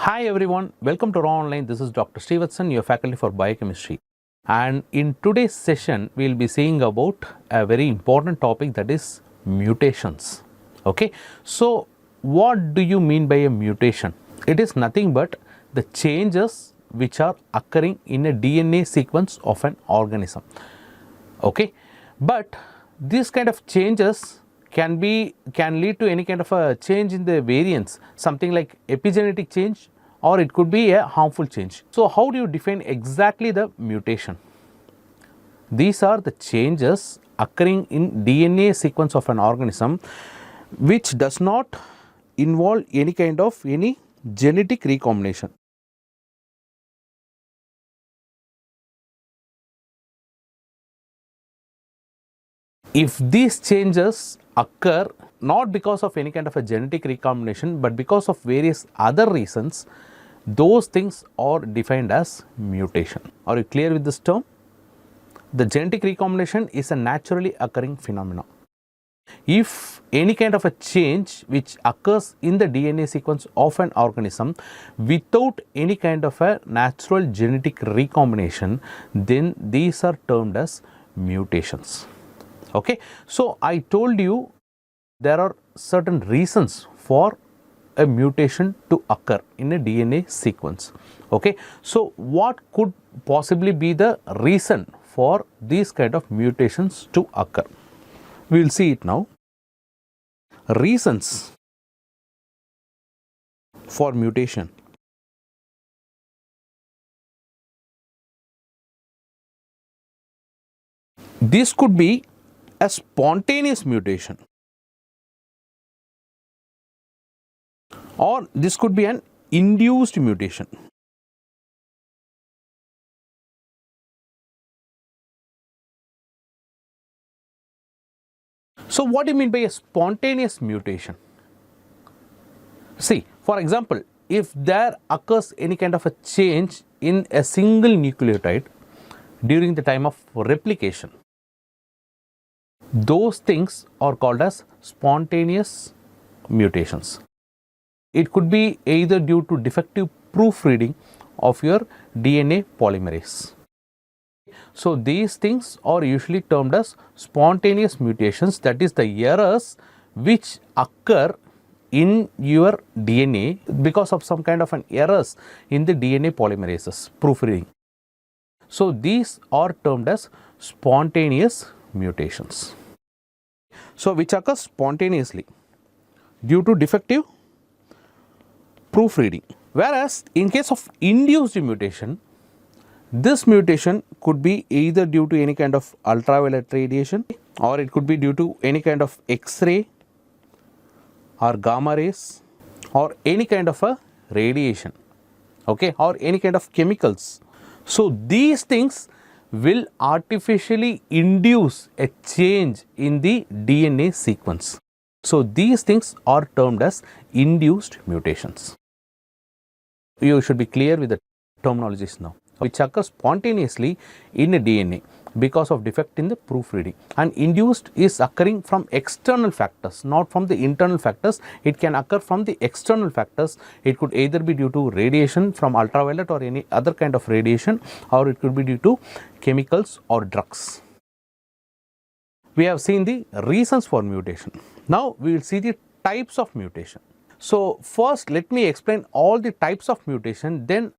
Hi everyone, welcome to Raaonline. This is Dr. Srivatsan, your faculty for biochemistry. And in today's session, we will be seeing about a very important topic, that is mutations. Okay, so what do you mean by a mutation? It is nothing but the changes which are occurring in a DNA sequence of an organism. Okay, but these kind of changes can lead to any kind of a change in the variants, something like epigenetic change, or it could be a harmful change. So how do you define exactly the mutation? These are the changes occurring in DNA sequence of an organism which does not involve any kind of genetic recombination. If these changes occur not because of any kind of a genetic recombination but because of various other reasons, those things are defined as mutation. Are you clear with this term? The genetic recombination is a naturally occurring phenomenon. If any kind of a change which occurs in the DNA sequence of an organism without any kind of a natural genetic recombination, then these are termed as mutations. Okay, so I told you there are certain reasons for a mutation to occur in a DNA sequence. Okay, so what could possibly be the reason for these kind of mutations to occur? We will see it now. Reasons for mutation. This could be a spontaneous mutation, or this could be an induced mutation. So what do you mean by a spontaneous mutation? See, for example, if there occurs any kind of a change in a single nucleotide during the time of replication, those things are called as spontaneous mutations. It could be either due to defective proofreading of your DNA polymerase. So these things are usually termed as spontaneous mutations, that is the errors which occur in your DNA because of some kind of an errors in the DNA polymerases proofreading. So these are termed as spontaneous mutations. So which occurs spontaneously due to defective proofreading. Whereas in case of induced mutation, this mutation could be either due to any kind of ultraviolet radiation, or it could be due to any kind of X-ray or gamma rays, or any kind of a radiation, okay, or any kind of chemicals. So these things will artificially induce a change in the DNA sequence. So these things are termed as induced mutations. You should be clear with the terminologies now, which occur spontaneously in a DNA because of defect in the proofreading, and induced is occurring from external factors, not from the internal factors. It can occur from the external factors. It could either be due to radiation from ultraviolet or any other kind of radiation, or it could be due to chemicals or drugs. We have seen the reasons for mutation. Now we will see the types of mutation. So first let me explain all the types of mutation, then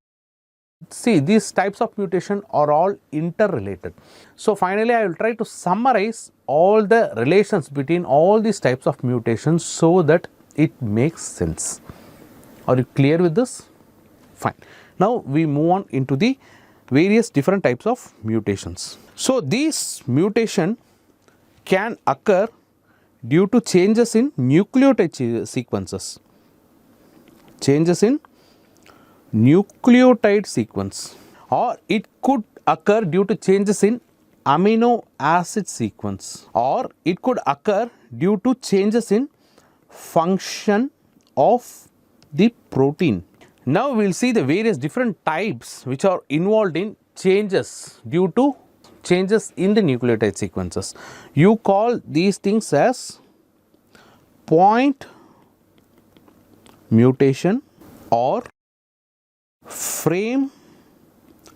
see, these types of mutation are all interrelated. So finally I will try to summarize all the relations between all these types of mutations so that it makes sense. Are you clear with this? Fine. Now we move on into the various different types of mutations. So these mutation can occur due to changes in nucleotide sequences. Changes in nucleotide sequence, or it could occur due to changes in amino acid sequence, or it could occur due to changes in function of the protein. Now we will see the various different types which are involved in changes due to changes in the nucleotide sequences. You call these things as point mutation or frame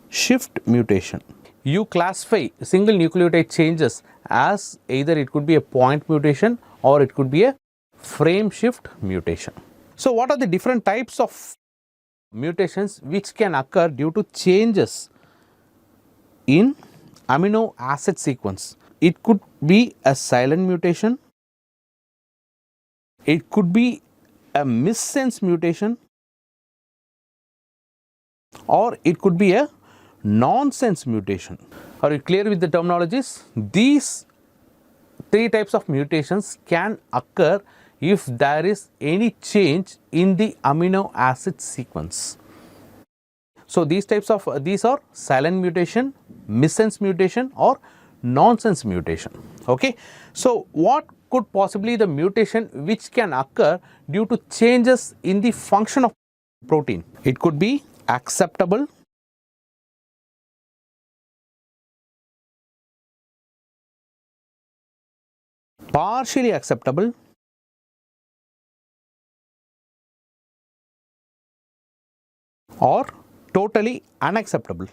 shift mutation. You classify single nucleotide changes as either it could be a point mutation or it could be a frame shift mutation. So, what are the different types of mutations which can occur due to changes in amino acid sequence? It could be a silent mutation, it could be a missense mutation, or it could be a nonsense mutation. Are you clear with the terminologies? These three types of mutations can occur if there is any change in the amino acid sequence. So, these are silent mutation, missense mutation, or nonsense mutation. Okay. So, what could possibly the mutation which can occur due to changes in the function of protein? It could be acceptable, partially acceptable, or totally unacceptable.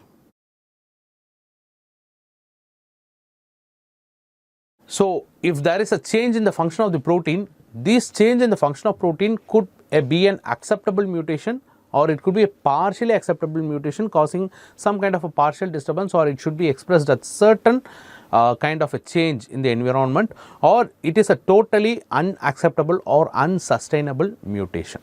So, if there is a change in the function of the protein, this change in the function of protein could be an acceptable mutation, or it could be a partially acceptable mutation causing some kind of a partial disturbance, or it should be expressed as certain kind of a change in the environment, or it is a totally unacceptable or unsustainable mutation.